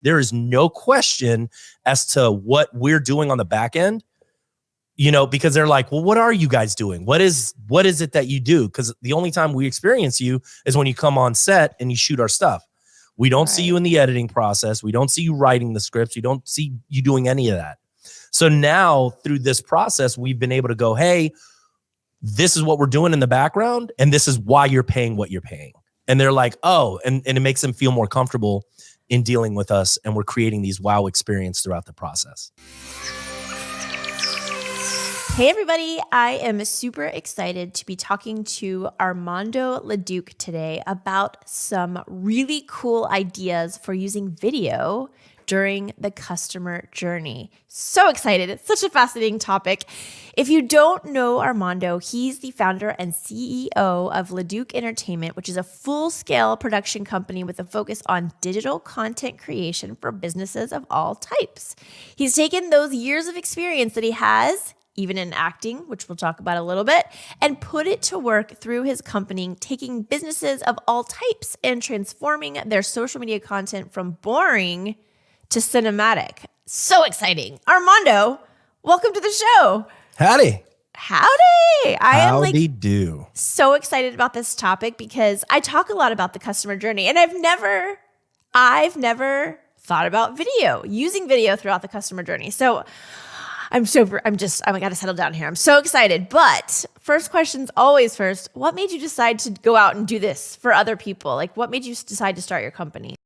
there is no question as to what we're doing on the back end, because they're like, well, what are you guys doing? What is it that you do? Because the only time we experience you is when you come on set and you shoot our stuff. We don't see you in the editing process. We don't see you writing the scripts. We don't see you doing any of that. So now through this process, we've been able to go, hey, this is what we're doing in the background, and this is why you're paying what you're paying. And they're like, oh, and it makes them feel more comfortable in dealing with us, and we're creating these wow experience throughout the process. Hey everybody, I am super excited to be talking to Armando Leduc today about some really cool ideas for using video during the customer journey. So excited. It's such a fascinating topic. If you don't know Armando, he's the founder and CEO of Leduc Entertainment, which is a full-scale production company with a focus on digital content creation for businesses of all types. He's taken those years of experience that he has, even in acting, which we'll talk about a little bit, and put it to work through his company, taking businesses of all types and transforming their social media content from boring to cinematic. So exciting. Armando, welcome to the show. Howdy. Howdy. Howdy do. So excited about this topic because I talk a lot about the customer journey, and I've never thought about using video throughout the customer journey. So I got to settle down here. I'm so excited. But first question's always first. What made you decide to go out and do this for other people? Like, what made you decide to start your company?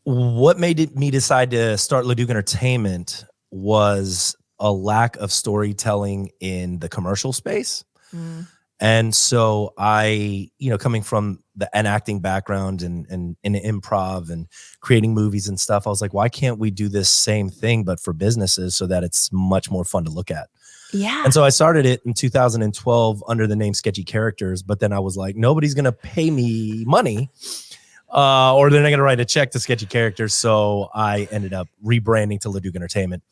What made me decide to start Leduc Entertainment was a lack of storytelling in the commercial space. And so I, coming from an acting background and in improv and creating movies and stuff, I was like, why can't we do this same thing, but for businesses so that it's much more fun to look at? Yeah. And so I started it in 2012 under the name Sketchy Characters. But then I was like, nobody's going to pay me money or they're not going to write a check to Sketchy Characters. So I ended up rebranding to Leduc Entertainment,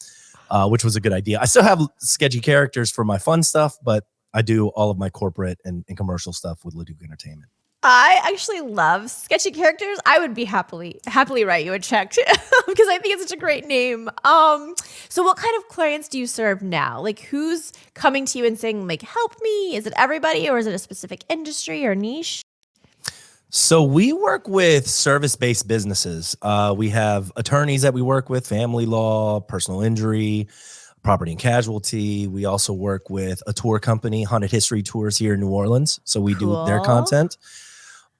which was a good idea. I still have Sketchy Characters for my fun stuff, but I do all of my corporate and commercial stuff with Leduc Entertainment. I actually love Sketchy Characters. I would be happily write you a check because I think it's such a great name. So what kind of clients do you serve now? Like, who's coming to you and saying, like, help me? Is it everybody, or is it a specific industry or niche? So we work with service-based businesses. We have attorneys that we work with, family law, personal injury, property and casualty. We also work with a tour company, Haunted History Tours here in New Orleans. So we do their content.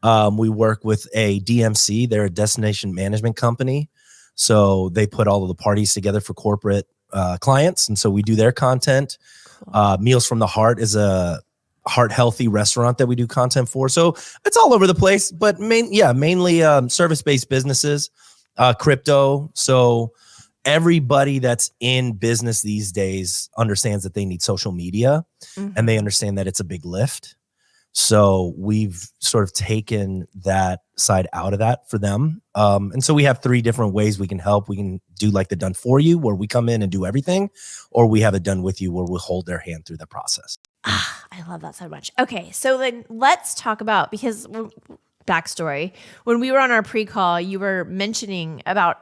We work with a DMC. They're a destination management company. So they put all of the parties together for corporate clients. And so we do their content. Meals from the Heart is a heart healthy restaurant that we do content for. So it's all over the place, but mainly service-based businesses, crypto. So everybody that's in business these days understands that they need social media, and they understand that it's a big lift. So we've sort of taken that side out of that for them. And so we have 3 different ways we can help. We can do like the done for you, where we come in and do everything, or we have it done with you, where we'll hold their hand through the process. I love that so much. Okay, so then let's talk about, because backstory, when we were on our pre-call, you were mentioning about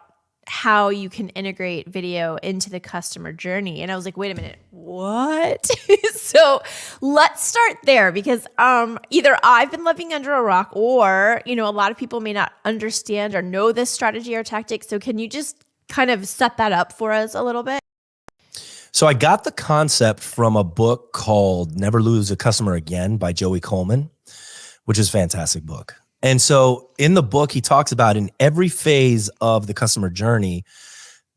how you can integrate video into the customer journey. And I was like, wait a minute, what? So let's start there, because either I've been living under a rock, or, a lot of people may not understand or know this strategy or tactic. So can you just kind of set that up for us a little bit? So I got the concept from a book called Never Lose a Customer Again by Joey Coleman, which is a fantastic book. And so in the book, he talks about in every phase of the customer journey,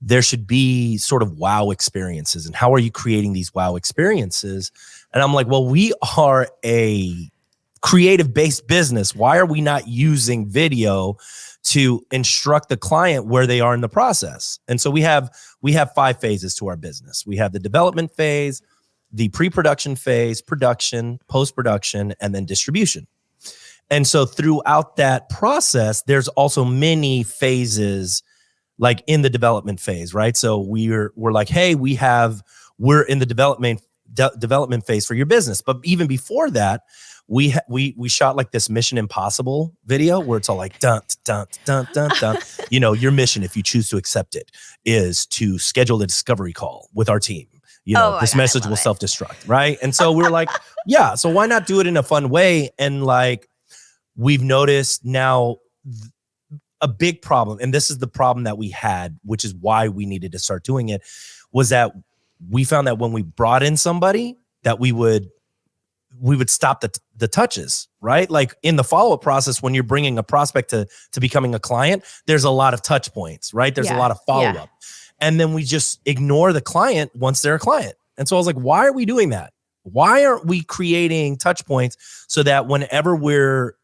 there should be sort of wow experiences. And how are you creating these wow experiences? And I'm like, well, we are a creative-based business. Why are we not using video to instruct the client where they are in the process? And so we have 5 phases to our business. We have the development phase, the pre-production phase, production, post-production, and then distribution. And so throughout that process, there's also many phases, like in the development phase, right? So we're like, hey, we're in the development development phase for your business. But even before that, we shot like this Mission Impossible video where it's all like dun dun dun dun dun. Your mission, if you choose to accept it, is to schedule a discovery call with our team. This message will self-destruct, right? And so we're like, yeah, so why not do it in a fun way? And like, we've noticed now a big problem, and this is the problem that we had, which is why we needed to start doing it, was that we found that when we brought in somebody, that we would stop the touches, right? Like in the follow-up process, when you're bringing a prospect to becoming a client, there's a lot of touch points, right? There's a lot of follow-up. Yeah. And then we just ignore the client once they're a client. And so I was like, why are we doing that? Why aren't we creating touch points so that whenever we're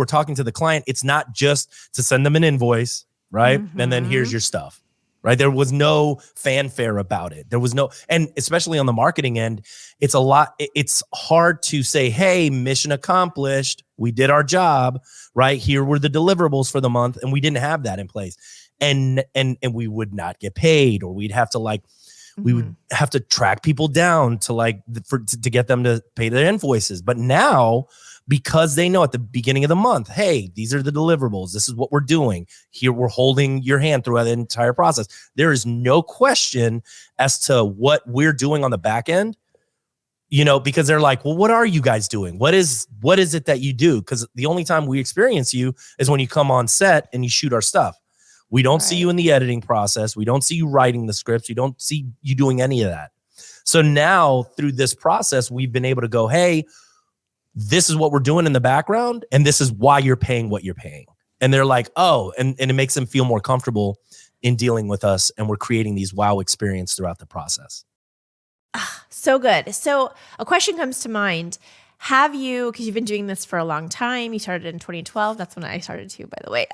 talking to the client, it's not just to send them an invoice, right? Mm-hmm. And then here's your stuff, right? There was no fanfare about it. There was no, and especially on the marketing end, it's hard to say, hey, mission accomplished. We did our job, right? Here were the deliverables for the month. And we didn't have that in place. And we would not get paid, or we'd have to we would have to track people down to to get them to pay their invoices. But now, because they know at the beginning of the month, hey, these are the deliverables. This is what we're doing. Here, we're holding your hand throughout the entire process. There is no question as to what we're doing on the back end, because they're like, well, what are you guys doing? What is it that you do? Because the only time we experience you is when you come on set and you shoot our stuff. We don't see you in the editing process. We don't see you writing the scripts. We don't see you doing any of that. So now through this process, we've been able to go, hey, this is what we're doing in the background, and this is why you're paying what you're paying. And they're like, oh, and it makes them feel more comfortable in dealing with us, and we're creating these wow experience throughout the process. So good. So a question comes to mind. Have you, because you've been doing this for a long time, you started in 2012. That's when I started too, by the way.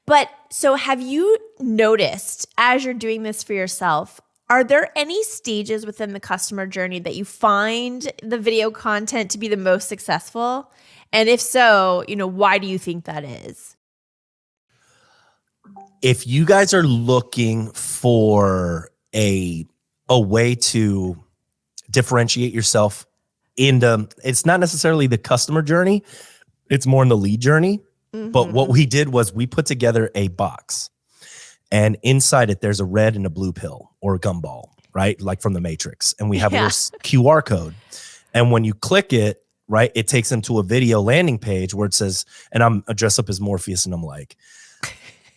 But so have you noticed as you're doing this for yourself, are there any stages within the customer journey that you find the video content to be the most successful? And if so, why do you think that is? If you guys are looking for a way to differentiate yourself it's not necessarily the customer journey, it's more in the lead journey. Mm-hmm. But what we did was we put together a box, and inside it, there's a red and a blue pill or a gumball, right? Like from the Matrix. And we have a little QR code. And when you click it, right, it takes them to a video landing page where it says, and I'm dressed up as Morpheus, and I'm like,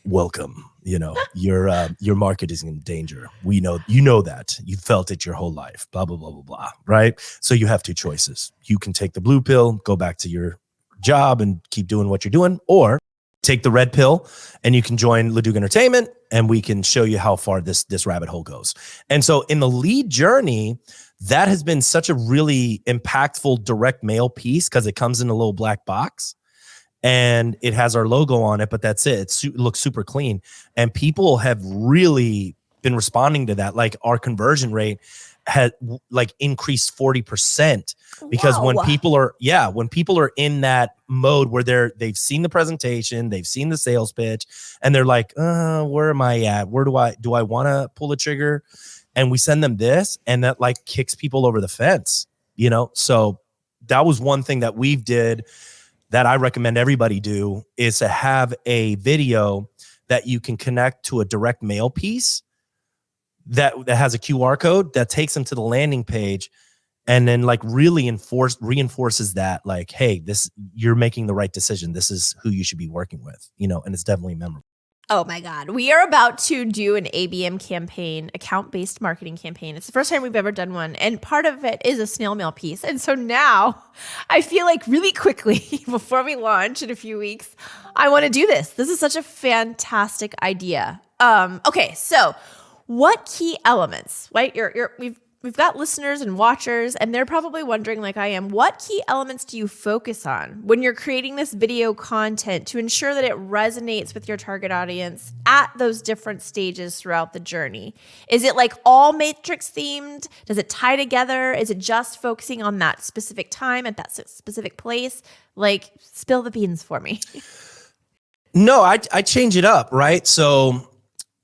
welcome, your market is in danger. We know, that you felt it your whole life, blah, blah, blah, blah, blah. Right. So you have two choices. You can take the blue pill, go back to your job and keep doing what you're doing, or take the red pill and you can join Leduc Entertainment and we can show you how far this rabbit hole goes. And so in the lead journey, that has been such a really impactful direct mail piece because it comes in a little black box and it has our logo on it, but that's it. It looks super clean. And people have really been responding to that. Like our conversion rate had increased 40% because when people are in that mode where they've seen the presentation, they've seen the sales pitch, and they're like, where am I at? Where do I want to pull the trigger? And we send them this, and that kicks people over the fence, So that was one thing that we did that I recommend everybody do, is to have a video that you can connect to a direct mail piece that has a QR code that takes them to the landing page, and then really reinforces that hey, you're making the right decision. This is who you should be working with, and it's definitely memorable. Oh my God. We are about to do an ABM campaign, account-based marketing campaign. It's the first time we've ever done one. And part of it is a snail mail piece. And so now I feel like really quickly before we launch in a few weeks, I want to do this. This is such a fantastic idea. Okay. So what key elements, right? We've got listeners and watchers, and they're probably wondering, like I am, what key elements do you focus on when you're creating this video content to ensure that it resonates with your target audience at those different stages throughout the journey? Is it all Matrix themed? Does it tie together? Is it just focusing on that specific time at that specific place? Spill the beans for me. No, I change it up, right? So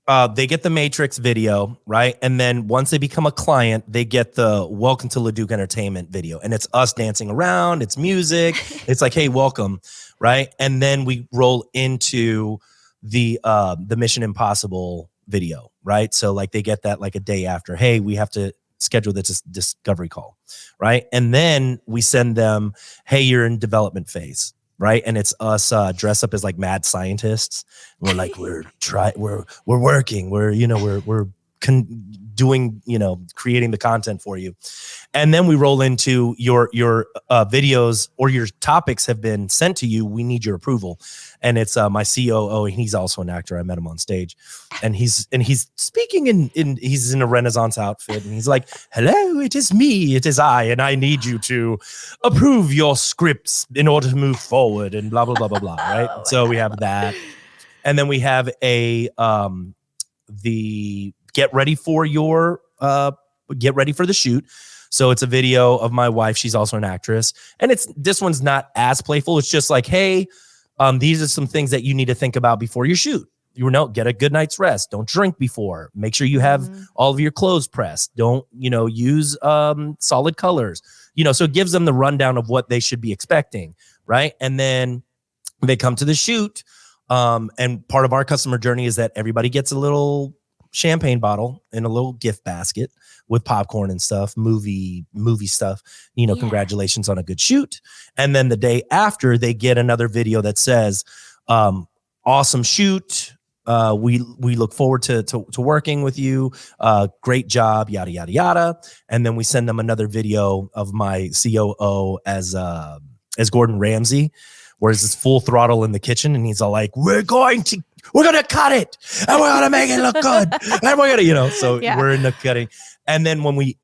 They get the Matrix video, right? And then once they become a client, they get the Welcome to Leduc Entertainment video. And it's us dancing around, it's music. It's like, hey, welcome, right? And then we roll into the Mission Impossible video, right? So like they get that like a day after, hey, we have to schedule this discovery call, right? And then we send them, hey, you're in development phase. Right. And it's us dressed up as like mad scientists. We're like, we're working. We're doing, creating the content for you. And then we roll into your videos or your topics have been sent to you. We need your approval. And it's my COO. And he's also an actor. I met him on stage and he's speaking he's in a Renaissance outfit. And he's like, hello, it is me. It is I. And I need you to approve your scripts in order to move forward and blah, blah, blah, blah, blah. Right. So we have that. And then we have the get ready for the shoot. So it's a video of my wife. She's also an actress. And this one's not as playful. It's just like, hey, these are some things that you need to think about before you shoot. Get a good night's rest. Don't drink before. Make sure you have all of your clothes pressed. Don't, use solid colors. So it gives them the rundown of what they should be expecting, right? And then they come to the shoot. And part of our customer journey is that everybody gets a little champagne bottle in a little gift basket with popcorn and stuff, movie stuff, congratulations on a good shoot. And then the day after they get another video that says, awesome shoot. We look forward to working with you. Great job, yada, yada, yada. And then we send them another video of my COO as Gordon Ramsay, where it's full throttle in the kitchen. And he's all like, we're going to cut it and we're going to make it look good. And we're going to, so we're in the cutting. And then we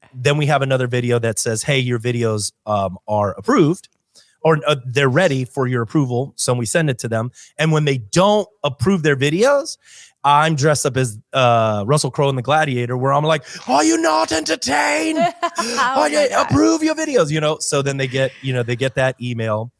have another video that says, hey, your videos are approved or they're ready for your approval. So we send it to them. And when they don't approve their videos, I'm dressed up as Russell Crowe in The Gladiator, where I'm like, are you not entertained? Approve your videos, So then they get that email.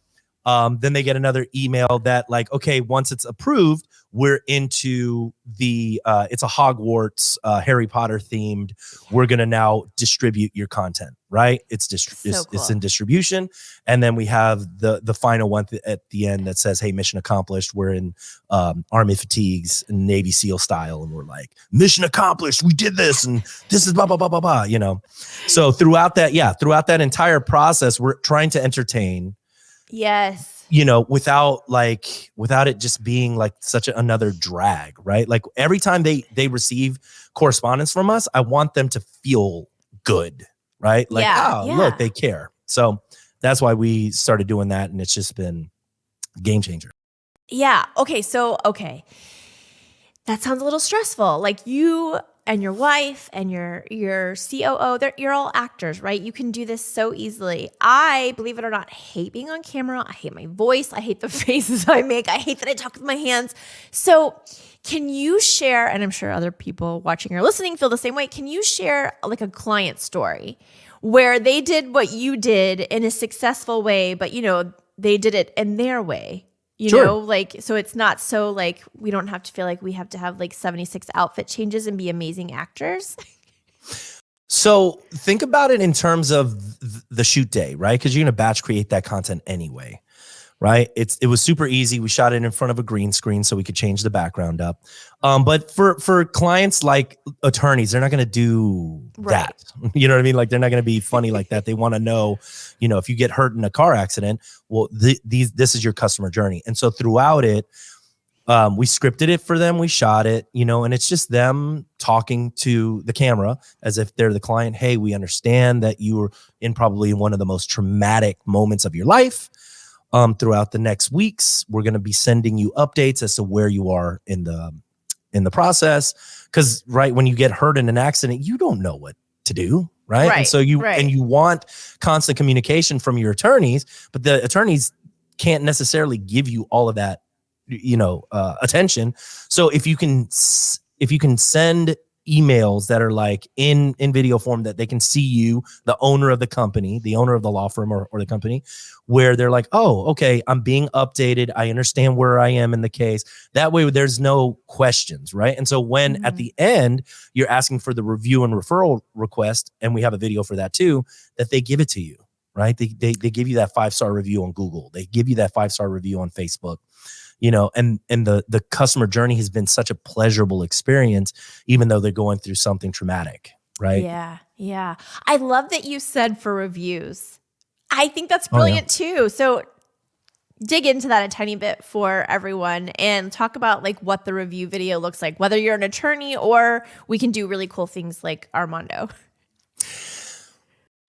Then they get another email that like, okay, once it's approved, we're into it's a Hogwarts Harry Potter themed. We're going to now distribute your content, right? It's in distribution. And then we have the final one at the end that says, hey, mission accomplished. We're in Army fatigues and Navy SEAL style. And we're like, mission accomplished. We did this. And this is blah, blah, blah, blah, blah, So throughout that entire process, we're trying to entertain. Yes. Without it just being like such another drag, right? Like every time they receive correspondence from us, I want them to feel good, right? Like, look, they care. So that's why we started doing that. And it's just been a game changer. Yeah. Okay. That sounds a little stressful. Like you and your wife and your COO, you're all actors, right? You can do this so easily. I, believe it or not, hate being on camera. I hate my voice. I hate the faces I make. I hate that I talk with my hands. So can you share, and I'm sure other people watching or listening feel the same way, can you share like a client story where they did what you did in a successful way, but they did it in their way? So it's not so like we don't have to feel like we have to have like 76 outfit changes and be amazing actors. So think about it in terms of the shoot day, right? Because you're going to batch create that content anyway, right? It was super easy. We shot it in front of a green screen so we could change the background up. But for clients like attorneys, they're not going to do that. You know what I mean? Like they're not going to be funny like that. They want to know, if you get hurt in a car accident, well, this is your customer journey. And so throughout it, we scripted it for them. We shot it, and it's just them talking to the camera as if they're the client. Hey, we understand that you were in probably one of the most traumatic moments of your life. Throughout the next weeks, we're going to be sending you updates as to where you are in the process. Because when you get hurt in an accident, you don't know what to do, right? And so you want constant communication from your attorneys, but the attorneys can't necessarily give you all of that, attention. So if you can send emails that are like in video form that they can see you, the owner of the company, the owner of the law firm or the company, where they're like, oh, okay, I'm being updated. I understand where I am in the case. That way there's no questions, right? And so when at the end, you're asking for the review and referral request, and we have a video for that too, that they give it to you, right? They give you that 5-star review on Google. They give you that 5-star review on Facebook. And the customer journey has been such a pleasurable experience, even though they're going through something traumatic, right? Yeah. I love that you said for reviews. I think that's brilliant too. So dig into that a tiny bit for everyone and talk about like what the review video looks like, whether you're an attorney or we can do really cool things like Armando.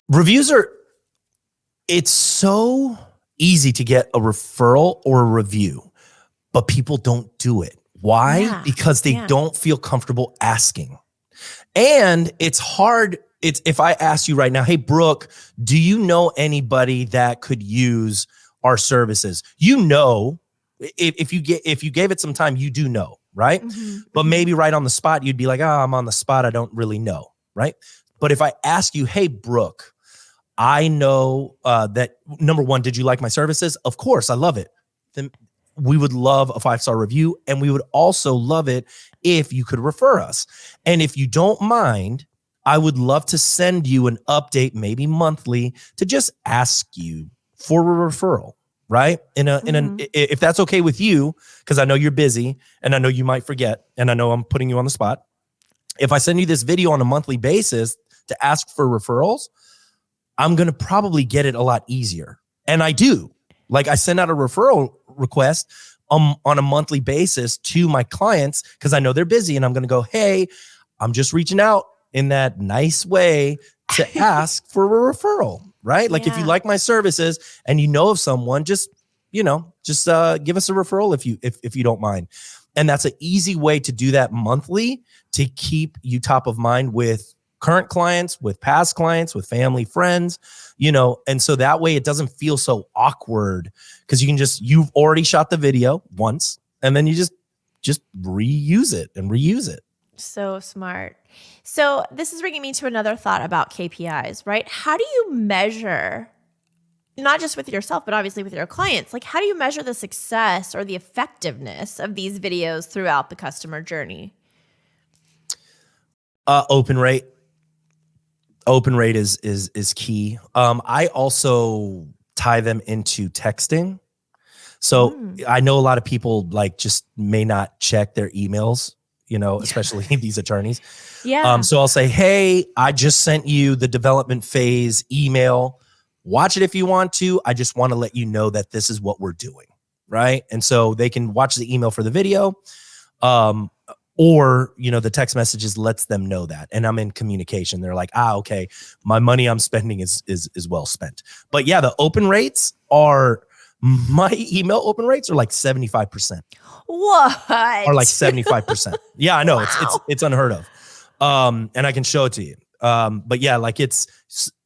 Reviews it's so easy to get a referral or a review, but people don't do it. Why? Yeah, because they don't feel comfortable asking. And it's hard. If I ask you right now, hey, Brooke, do you know anybody that could use our services? If you gave it some time, you do know, right? But maybe right on the spot, you'd be like, I'm on the spot. I don't really know, right? But if I ask you, hey, Brooke, I know that, number one, did you like my services? Of course, I love it. Then we would love a 5-star review, and we would also love it if you could refer us. And if you don't mind, I would love to send you an update, maybe monthly, to just ask you for a referral, right? If that's okay with you, because I know you're busy and I know you might forget, and I know I'm putting you on the spot. If I send you this video on a monthly basis to ask for referrals, I'm going to probably get it a lot easier. And I do. Like, I send out a referral request on a monthly basis to my clients because I know they're busy, and I'm going to go, hey, I'm just reaching out in that nice way to ask for a referral, right? Like, if you like my services and you know of someone, just give us a referral if you don't mind. And that's an easy way to do that monthly to keep you top of mind with current clients, with past clients, with family, friends, and so that way it doesn't feel so awkward because you've already shot the video once and then you just reuse it. So smart. So this is bringing me to another thought about KPIs, right? How do you measure, not just with yourself, but obviously with your clients, like how do you measure the success or the effectiveness of these videos throughout the customer journey? Open rate. Open rate is key. I also tie them into texting. So I know a lot of people just may not check their emails, especially these attorneys. Yeah. So I'll say, hey, I just sent you the development phase email. Watch it if you want to. I just want to let you know that this is what we're doing, right? And so they can watch the email for the video. Or, the text messages lets them know that. And I'm in communication. They're like, okay, my money I'm spending is well spent. But yeah, my email open rates are like 75%. What? Are like 75%. Yeah, I know. Wow. It's unheard of. And I can show it to you. But yeah,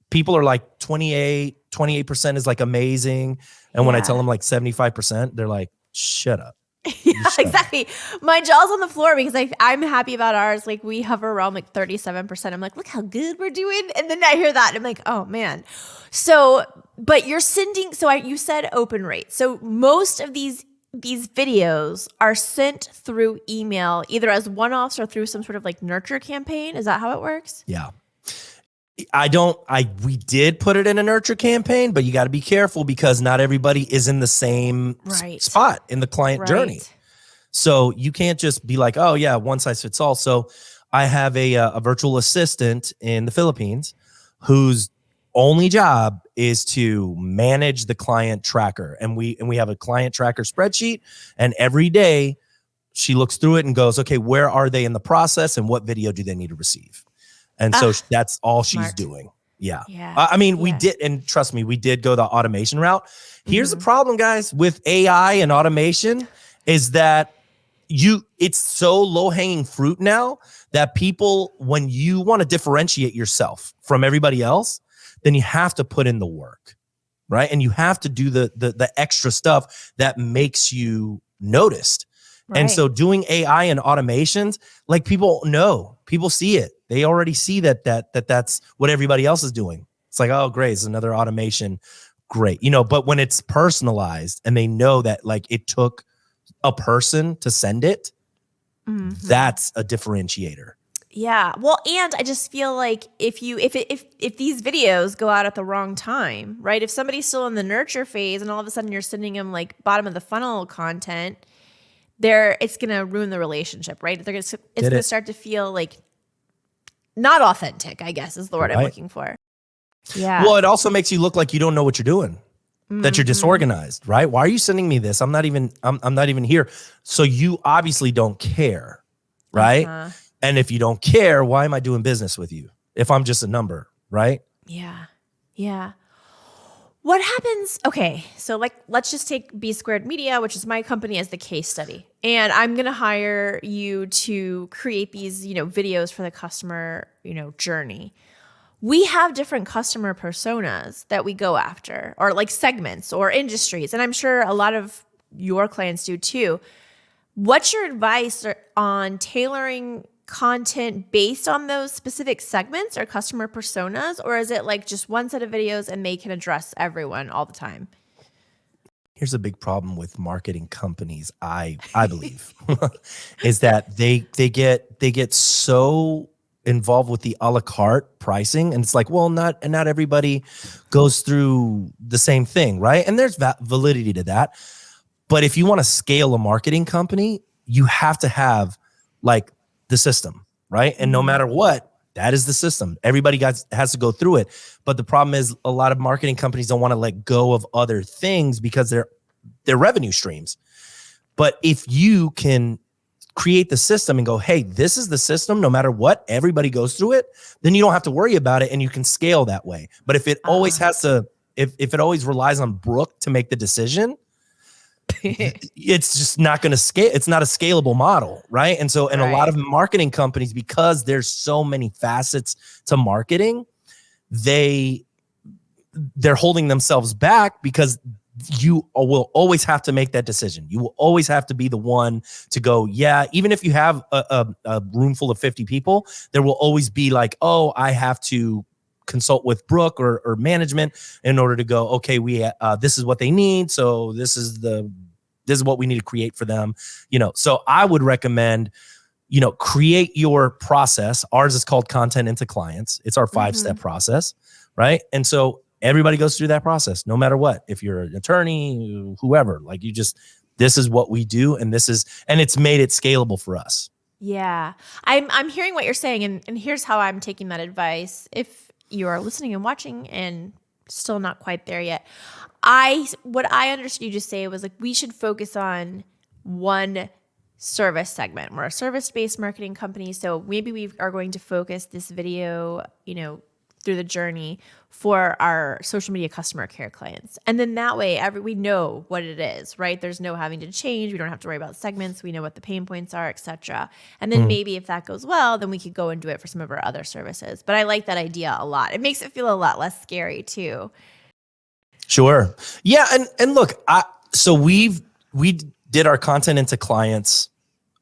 people are like 28% is like amazing. And when I tell them like 75%, they're like, shut up. Yeah, exactly. My jaw's on the floor because I'm happy about ours. Like we hover around like 37%. I'm like, look how good we're doing. And then I hear that and I'm like, oh man. So, but you're sending, you said open rate. So most of these videos are sent through email, either as one-offs or through some sort of like nurture campaign. Is that how it works? Yeah. We did put it in a nurture campaign, but you got to be careful because not everybody is in the same spot in the client journey. So you can't just be like, oh yeah, one size fits all. So I have a virtual assistant in the Philippines whose only job is to manage the client tracker. And we have a client tracker spreadsheet, and every day she looks through it and goes, okay, where are they in the process and what video do they need to receive? And so that's all she's doing. Yeah. We did, and trust me, we did go the automation route. Here's the problem, guys, with AI and automation is that it's so low hanging fruit now that people, when you want to differentiate yourself from everybody else, then you have to put in the work, right? And you have to do the extra stuff that makes you noticed. And Right. so doing AI and automations, like people know, people see it. They already see that's what everybody else is doing. It's like, oh, great, it's another automation. Great. But when it's personalized and they know that like it took a person to send it, Hmm. that's a differentiator. Yeah. Well, and I just feel like if these videos go out at the wrong time, right? If somebody's still in the nurture phase and all of a sudden you're sending them like bottom of the funnel content, it's going to ruin the relationship, right? It's Get going to it? start to feel like not authentic, I guess is the word I'm Right. looking for. Yeah. Well, it also makes you look like you don't know what you're doing, that you're Hmm. disorganized, right? Why are you sending me this? I'm not even here. So you obviously don't care, right? Uh-huh. And if you don't care, why am I doing business with you if I'm just a number, right? Yeah. Yeah. What happens? Okay, so like let's just take B Squared Media, which is my company, as the case study. And I'm going to hire you to create these, videos for the customer, journey. We have different customer personas that we go after, or like segments or industries, and I'm sure a lot of your clients do too. What's your advice on tailoring content based on those specific segments or customer personas? Or is it like just one set of videos and they can address everyone all the time? Here's a big problem with marketing companies, I believe, is that they get so involved with the a la carte pricing, and it's like, well, not everybody goes through the same thing, right? And there's validity to that. But if you want to scale a marketing company, you have to have like the system, right? And no Mm. matter what, that is the system. Everybody has to go through it. But the problem is a lot of marketing companies don't want to let go of other things because they're revenue streams. But if you can create the system and go, hey, this is the system, no matter what, everybody goes through it, then you don't have to worry about it and you can scale that way. But if it always Uh, has to, if it always relies on Brooke to make the decision, it's just not going to scale. It's not a scalable model, right? And so, in a lot right. of marketing companies, because there's so many facets to marketing, they're holding themselves back because you will always have to make that decision. You will always have to be the one to go, yeah, even if you have a room full of 50 people, there will always be like, oh, I have to consult with Brooke or management in order to go, okay, this is what they need. So this is what we need to create for them. So I would recommend, create your process. Ours is called Content into Clients. It's our 5-step Hmm. process, right? And so everybody goes through that process, no matter what. If you're an attorney, whoever, like this is what we do, and it's made it scalable for us. Yeah. I'm hearing what you're saying, and here's how I'm taking that advice. If you are listening and watching and still not quite there yet, what I understood you just say was like we should focus on one service segment. We're a service-based marketing company, so maybe we are going to focus this video, through the journey for our social media customer care clients. And then that way we know what it is, right? There's no having to change. We don't have to worry about segments. We know what the pain points are, etc. And then Mhm. maybe if that goes well, then we could go and do it for some of our other services. But I like that idea a lot. It makes it feel a lot less scary too. Sure. Yeah. And look, so we did our Content into Clients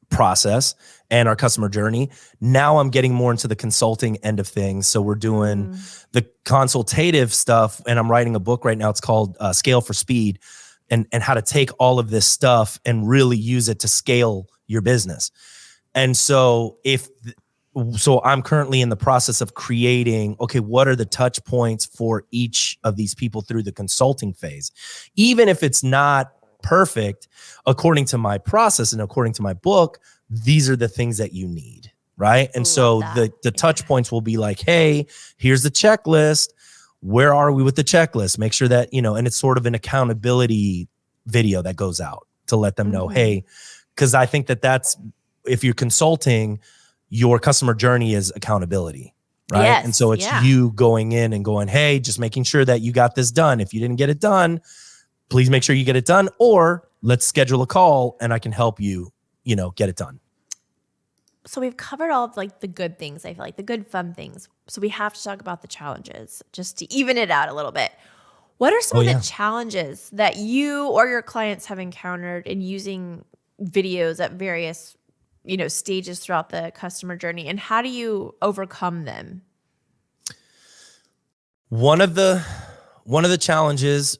process and our customer journey. Now I'm getting more into the consulting end of things. So we're doing Mm. the consultative stuff, and I'm writing a book right now. It's called Scale for Speed, and how to take all of this stuff and really use it to scale your business. And so I'm currently in the process of creating, okay, what are the touch points for each of these people through the consulting phase? Even if it's not perfect, according to my process and according to my book, these are the things that you need, right? And Love so that. the touch points will be like, hey, here's the checklist. Where are we with the checklist? Make sure that, and it's sort of an accountability video that goes out to let them know, Mm-hmm. hey, because I think that's, if you're consulting, your customer journey is accountability, right? And Yes. so it's Yeah. you going in and going, hey, just making sure that you got this done. If you didn't get it done, please make sure you get it done, or let's schedule a call and I can help you, get it done. So we've covered all of like the good things, I feel like the good fun things. So we have to talk about the challenges just to even it out a little bit. What are some Oh of the yeah. challenges that you or your clients have encountered in using videos at various, stages throughout the customer journey, and how do you overcome them? One of the challenges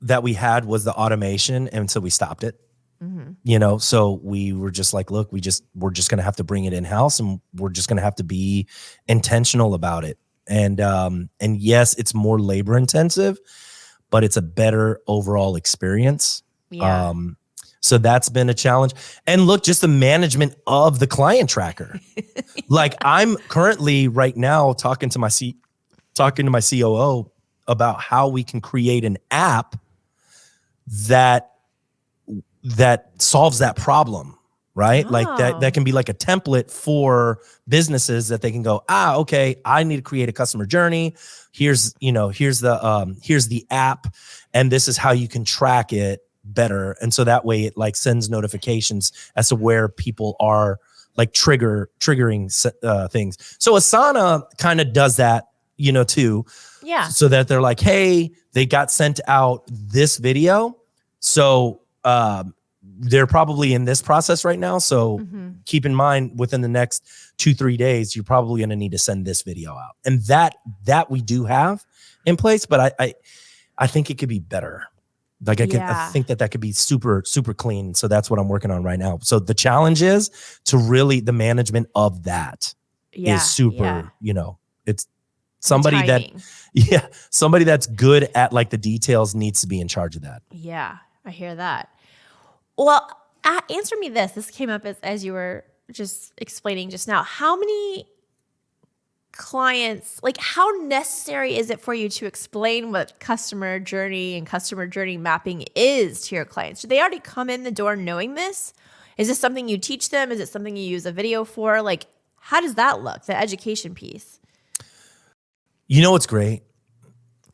that we had was the automation, and so we stopped it. Mm-hmm. So we were just like, look, we're just going to have to bring it in house, and we're just going to have to be intentional about it. And yes, it's more labor intensive, but it's a better overall experience. Yeah. So that's been a challenge. And look, just the management of the client tracker. Like I'm currently right now talking to my COO about how we can create an app that solves that problem, right? Like that can be like a template for businesses that they can go, okay, I need to create a customer journey. Here's the app, and this is how you can track it better. And so that way it like sends notifications as to where people are like triggering things. So Asana kind of does that, too. Yeah. So that they're like, hey, they got sent out this video. So they're probably in this process right now. So keep in mind within the next 2-3 days, you're probably going to need to send this video out. And that we do have in place, but I think it could be better. Like I think that could be super, super clean. So that's what I'm working on right now. So the challenge is to really the management of that is super, it's somebody somebody that's good at like the details needs to be in charge of that. Yeah, I hear that. Well, answer me this. This came up as you were just explaining just now. How many clients, like how necessary is it for you to explain what customer journey and customer journey mapping is to your clients? Do they already come in the door knowing this? Is this something you teach them? Is it something you use a video for? Like, how does that look, the education piece? You know what's great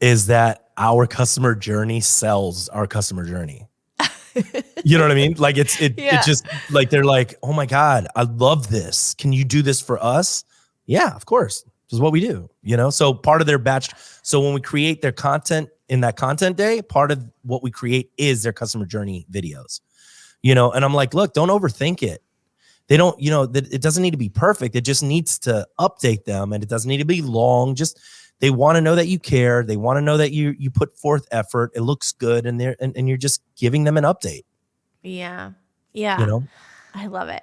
is that our customer journey sells our customer journey. You know what I mean? Like it just like they're like, oh my God, I love this. Can you do this for us? Yeah, of course. This is what we do. So part of their batch. So when we create their content in that content day, part of what we create is their customer journey videos. And I'm like, look, don't overthink it. They don't, it doesn't need to be perfect. It just needs to update them, and it doesn't need to be long. Just they want to know that you care. They want to know that you put forth effort. It looks good, and you're just giving them an update. Yeah. I love it.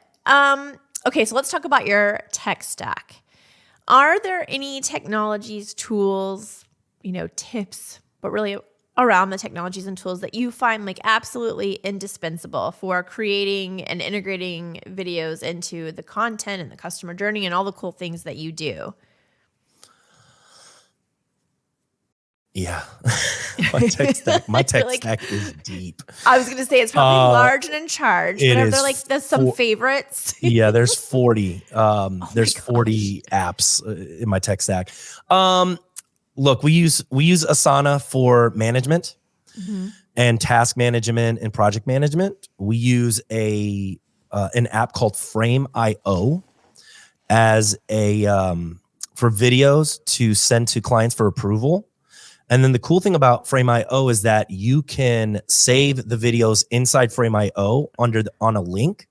Okay, so let's talk about your tech stack. Are there any technologies, tools, tips, but really around the technologies and tools that you find like absolutely indispensable for creating and integrating videos into the content and the customer journey and all the cool things that you do? Yeah. My tech stack is deep. I was going to say it's probably large and in charge. But are there like some favorites? Yeah, there's 40. There's 40 apps in my tech stack. Look, we use Asana for management and task management and project management. We use an app called Frame.io as for videos to send to clients for approval. And then the cool thing about Frame.io is that you can save the videos inside Frame.io on a link,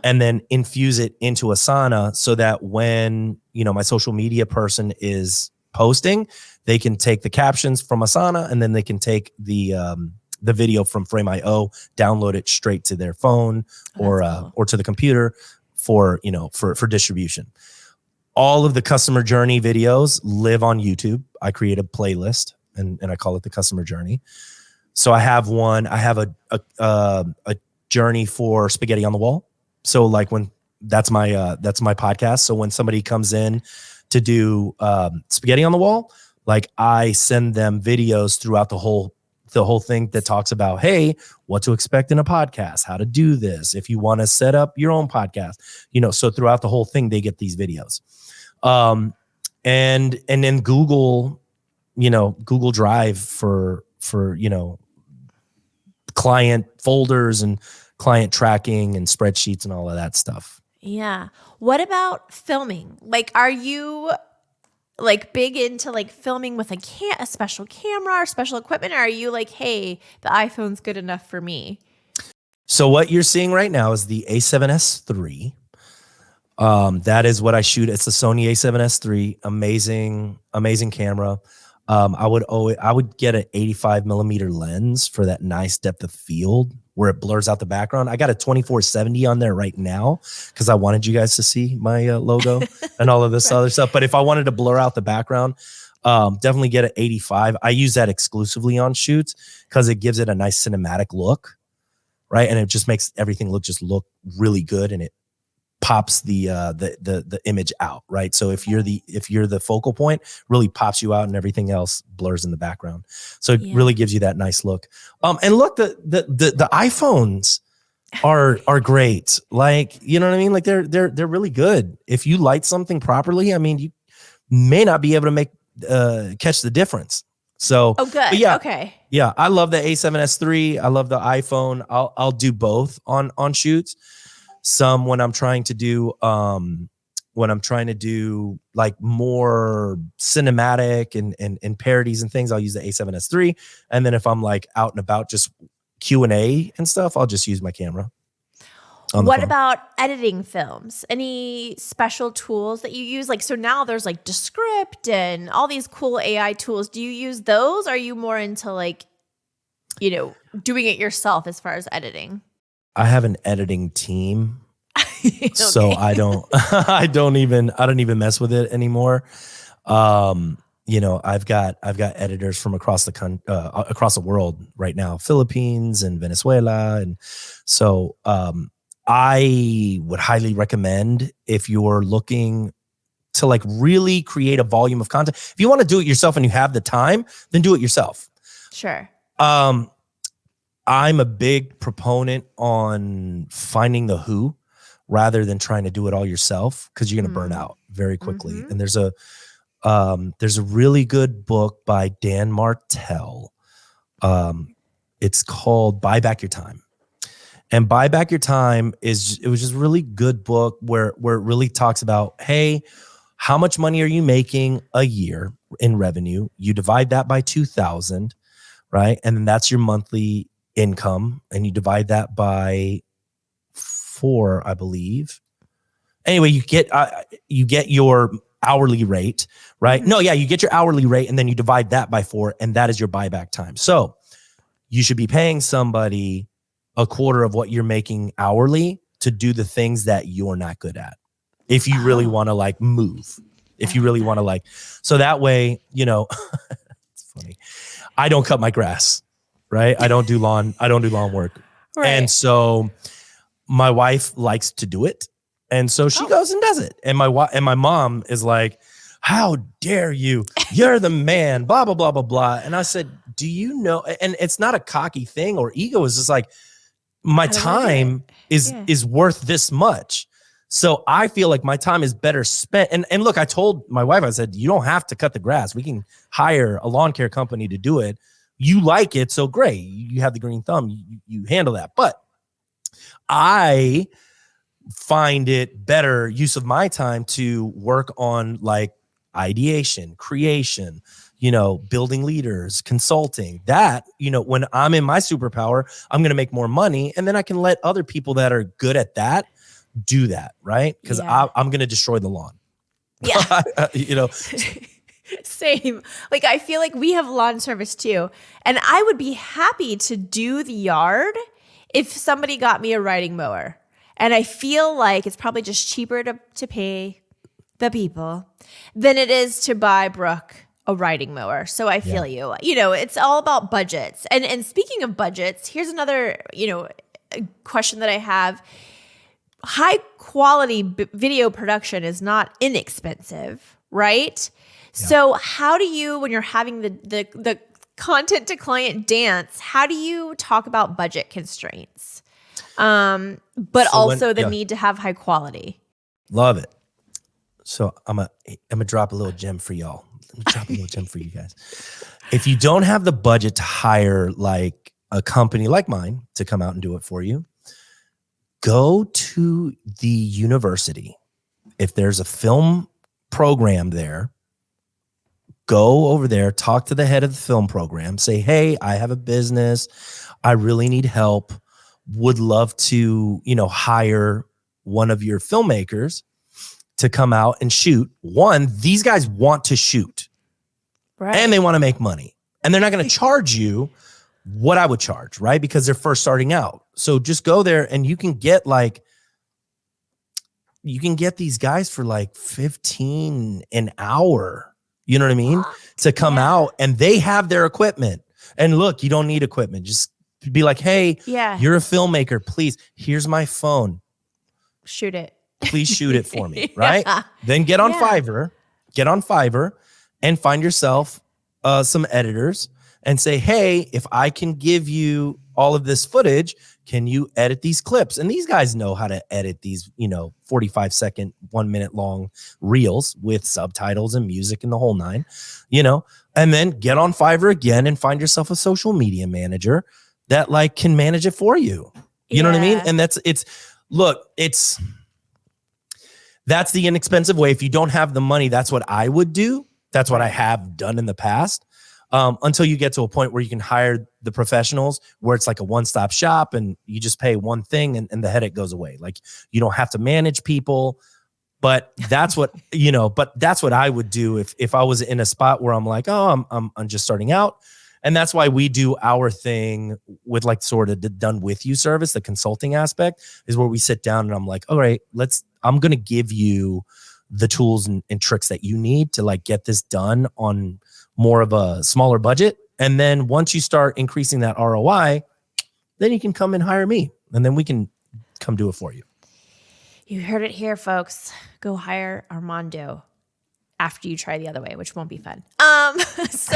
and then infuse it into Asana so that when my social media person is posting, they can take the captions from Asana, and then they can take the video from Frame.io, download it straight to their phone or to the computer for distribution. All of the customer journey videos live on YouTube. I create a playlist and I call it the customer journey. So I have a journey for Spaghetti on the Wall. So like that's my podcast. So when somebody comes in to do Spaghetti on the Wall, like I send them videos throughout the whole thing that talks about, hey, what to expect in a podcast, how to do this, if you want to set up your own podcast, so throughout the whole thing, they get these videos. And then Google Drive for client folders and client tracking and spreadsheets and all of that stuff. Yeah. What about filming? Like, are you like big into like filming with a special camera or special equipment? Or are you like, hey, the iPhone's good enough for me? So what you're seeing right now is the A7S III. That is what I shoot. It's the Sony A7S III. Amazing camera. I would get an 85 millimeter lens for that nice depth of field where it blurs out the background. I got a 2470 on there right now because I wanted you guys to see my logo and all of this other stuff. But if I wanted to blur out the background, definitely get an 85. I use that exclusively on shoots because it gives it a nice cinematic look, right? And it just makes everything look really good, and it pops the image out, right? So if you're the focal point, really pops you out, and everything else blurs in the background. So it really gives you that nice look. And look, the iPhones are great. Like, you know what I mean? Like they're really good. If you light something properly, I mean, you may not be able to catch the difference. So, good. Yeah, okay. Yeah, I love the A7S III. I love the iPhone. I'll do both on shoots. Some when I'm trying to do like more cinematic and parodies and things, I'll use the A7S III. And then if I'm like out and about just Q&A and stuff, I'll just use my camera. What about editing films? Any special tools that you use? Like, so now there's like Descript and all these cool AI tools. Do you use those? Or are you more into like, doing it yourself as far as editing? I have an editing team. Okay. So I don't even mess with it anymore. I've got editors from across the world right now, Philippines and Venezuela. And so, I would highly recommend, if you're looking to like really create a volume of content, if you want to do it yourself and you have the time, then do it yourself. Sure. I'm a big proponent on finding the who rather than trying to do it all yourself, because you're going to burn out very quickly. Mm-hmm. And there's a really good book by Dan Martell. It's called Buy Back Your Time. And Buy Back Your Time it was just a really good book where it really talks about, hey, how much money are you making a year in revenue? You divide that by 2,000, right? And then that's your monthly income, and you divide that by 4, I believe. Anyway, you get your hourly rate, right? No, yeah, you get your hourly rate, and then you divide that by 4, and that is your buyback time. So you should be paying somebody a quarter of what you're making hourly to do the things that you're not good at. If you really want to like move, if you really want to like, so that way, it's funny. I don't cut my grass, right? I don't do lawn work. Right. And so my wife likes to do it. And so she goes and does it. And my mom is like, how dare you? You're the man, blah, blah, blah, blah, blah. And I said, do you know? And it's not a cocky thing or ego. It's just like, my time is worth this much. So I feel like my time is better spent. And look, I told my wife, I said, you don't have to cut the grass. We can hire a lawn care company to do it. You like it, so great. You have the green thumb. You handle that. But I find it better use of my time to work on like ideation, creation, building leaders, consulting. That, when I'm in my superpower, I'm going to make more money, and then I can let other people that are good at that do that, right? Because I'm going to destroy the lawn. Yeah. you Same. Like, I feel like we have lawn service too. And I would be happy to do the yard if somebody got me a riding mower. And I feel like it's probably just cheaper to pay the people than it is to buy Brooke a riding mower. So I feel you. It's all about budgets. And speaking of budgets, here's another, question that I have. High quality video production is not inexpensive, right? Yeah. So how do you, when you're having the content to client dance, how do you talk about budget constraints? But also the need to have high quality. Love it. So I'm gonna drop a little gem for y'all. Let me drop a little gem for you guys. If you don't have the budget to hire like a company like mine to come out and do it for you, go to the university. If there's a film program there, go over there, talk to the head of the film program, say, hey, I have a business. I really need help. would love to, hire one of your filmmakers to come out and shoot. One, these guys want to shoot, Right. and they want to make money, and they're not going to charge you what I would charge, right? Because they're first starting out. So just go there and you can get these guys for like 15 an hour. You know what I mean? To come out, and they have their equipment. And look, you don't need equipment. Just be like, hey, you're a filmmaker. Please, here's my phone. Shoot it. Please shoot it for me, right? Then get on Fiverr and find yourself some editors and say, hey, if I can give you all of this footage, can you edit these clips? And these guys know how to edit these, 45-second, 1 minute long reels with subtitles and music and the whole nine, and then get on Fiverr again and find yourself a social media manager that can manage it for you. You know what I mean? And that's the inexpensive way. If you don't have the money, that's what I would do. That's what I have done in the past. Until you get to a point where you can hire the professionals, where it's like a one-stop shop and you just pay one thing and the headache goes away. Like, you don't have to manage people, but that's what, that's what I would do if I was in a spot where I'm like, oh, I'm just starting out. And that's why we do our thing with sort of the done with you service. The consulting aspect is where we sit down and I'm like, all right, I'm going to give you the tools and tricks that you need to get this done on more of a smaller budget. And then once you start increasing that ROI, then you can come and hire me, and then we can come do it for you. You heard it here, folks. Go hire Armando after you try the other way, which won't be fun. It's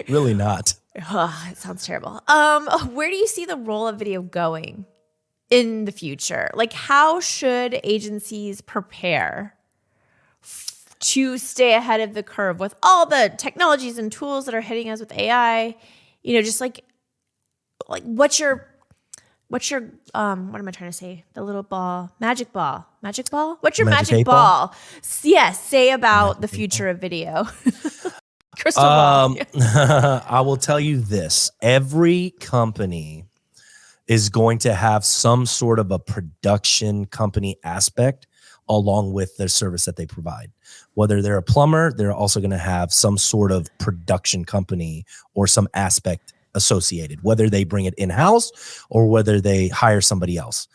really not. It sounds terrible. Where do you see the role of video going in the future? How should agencies prepare to stay ahead of the curve with all the technologies and tools that are hitting us with AI? Just what's your what am I trying to say? The little ball, magic ball. What's your magic ball? Yes, say about the future of video. Crystal ball. I will tell you this. Every company is going to have some sort of a production company aspect along with their service that they provide. Whether they're a plumber, they're also going to have some sort of production company or some aspect associated, whether they bring it in-house or whether they hire somebody else.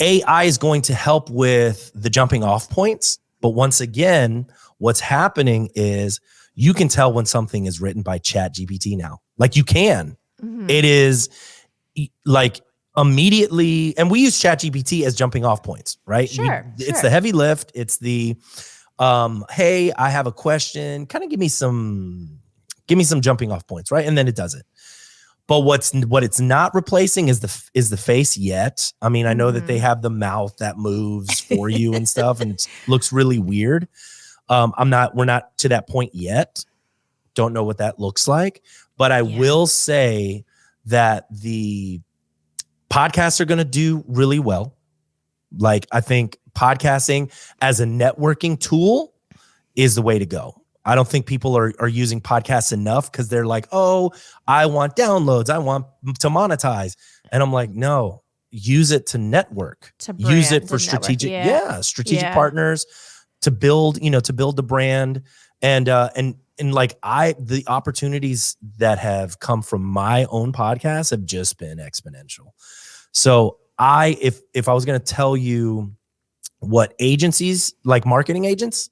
AI is going to help with the jumping off points. But once again, what's happening is you can tell when something is written by ChatGPT now. You can. Mm-hmm. It is immediately, and we use ChatGPT as jumping off points, right? Sure. It's the heavy lift. It's the, hey, I have a question. Kind of give me some jumping off points, right? And then it does it. But what it's not replacing is the face yet. I mean, I know that they have the mouth that moves for you and stuff, and it looks really weird. We're not to that point yet. Don't know what that looks like, but I will say that the podcasts are going to do really well. I think podcasting as a networking tool is the way to go. I don't think people are using podcasts enough because they're like, oh, I want downloads. I want to monetize. And I'm like, no, use it to network. Use it for strategic, strategic partners to build the brand. And the opportunities that have come from my own podcast have just been exponential. So if I was going to tell you what agencies, marketing agencies.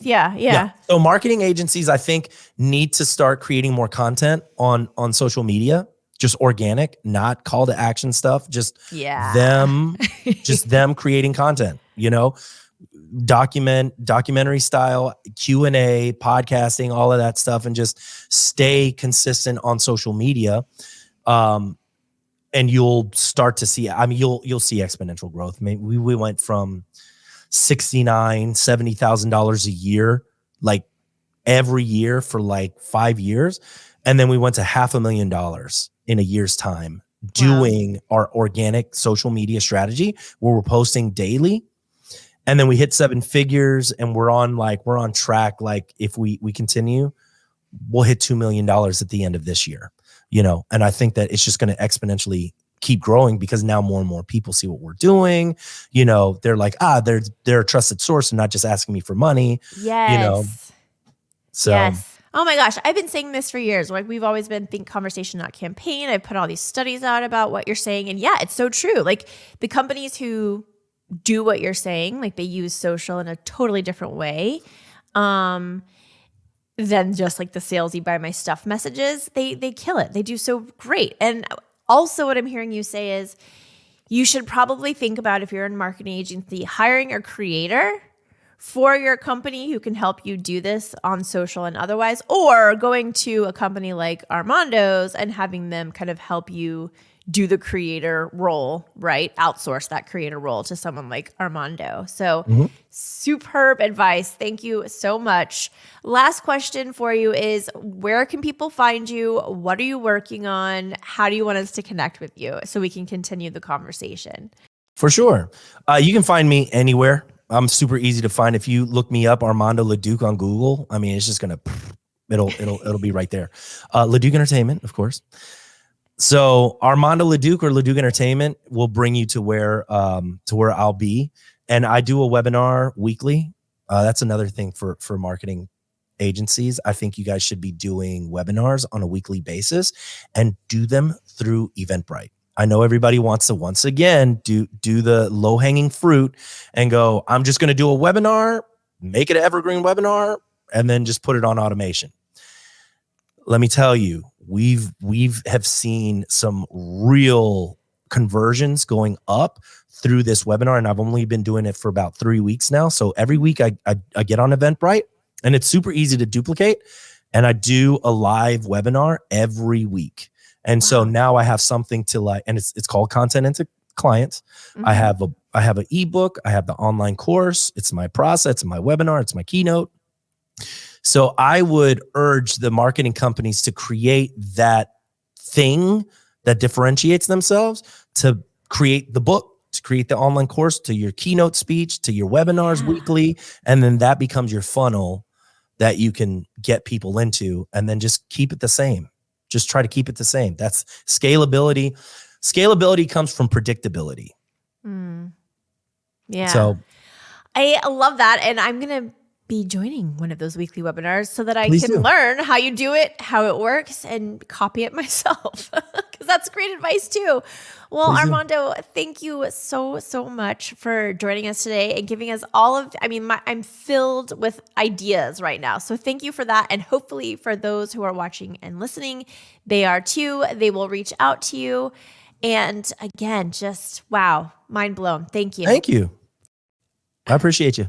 Yeah. So marketing agencies, I think, need to start creating more content on social media, just organic, not call to action stuff, just them creating content, documentary style, Q&A, podcasting, all of that stuff, and just stay consistent on social media. And you'll start to see, you'll see exponential growth. Maybe we went from $70,000 a year, every year for 5 years. And then we went to $500,000 in a year's time doing our organic social media strategy where we're posting daily. And then we hit 7 figures and we're on track. If we continue, we'll hit $2 million at the end of this year. and I think that it's just going to exponentially keep growing because now more and more people see what we're doing. They're like, they're a trusted source and not just asking me for money, Yes. so. Yes. Oh my gosh. I've been saying this for years. Like we've always been think conversation, not campaign. I've put all these studies out about what you're saying. And yeah, it's so true. Like the companies who do what you're saying, like they use social in a totally different way than just like the salesy buy my stuff messages. They kill it. They do so great. And also what I'm hearing you say is you should probably think about, if you're in a marketing agency, hiring a creator for your company who can help you do this on social and otherwise, or going to a company like Armando's and having them kind of help you do the creator role, right? Outsource that creator role to someone like Armando. So superb advice. Thank you so much. Last question for you is, where can people find you? What are you working on? How do you want us to connect with you so we can continue the conversation? For sure. You can find me anywhere. I'm super easy to find. If you look me up, Armando LeDuc on Google, I mean, it's just gonna, it'll be right there. LeDuc Entertainment, of course. So Armando LeDuc or LeDuc Entertainment will bring you to where I'll be. And I do a webinar weekly. That's another thing for marketing agencies. I think you guys should be doing webinars on a weekly basis and do them through Eventbrite. I know everybody wants to, once again, do the low-hanging fruit and go, I'm just going to do a webinar, make it an evergreen webinar, and then just put it on automation. Let me tell you, we've seen some real conversions going up through this webinar, and I've only been doing it for about 3 weeks now. So every week I get on Eventbrite, and it's super easy to duplicate, and I do a live webinar every week. And so now I have something to like, and it's called Content into Clients. I have an ebook, I have the online course, it's my process, it's my webinar, it's my keynote. So I would urge the marketing companies to create that thing that differentiates themselves, to create the book, to create the online course, to your keynote speech, to your webinars weekly. And then that becomes your funnel that you can get people into, and then just keep it the same. Just try to keep it the same. That's scalability. Scalability comes from predictability. Yeah. So I love that. And I'm going to be joining one of those weekly webinars so that I can learn how you do it, how it works, and copy it myself, because that's great advice too. Well, Armando, thank you so much for joining us today and giving us all of, I'm filled with ideas right now. So thank you for that. And hopefully for those who are watching and listening, they are too. They will reach out to you. And again, just wow, mind blown. Thank you. Thank you. I appreciate you.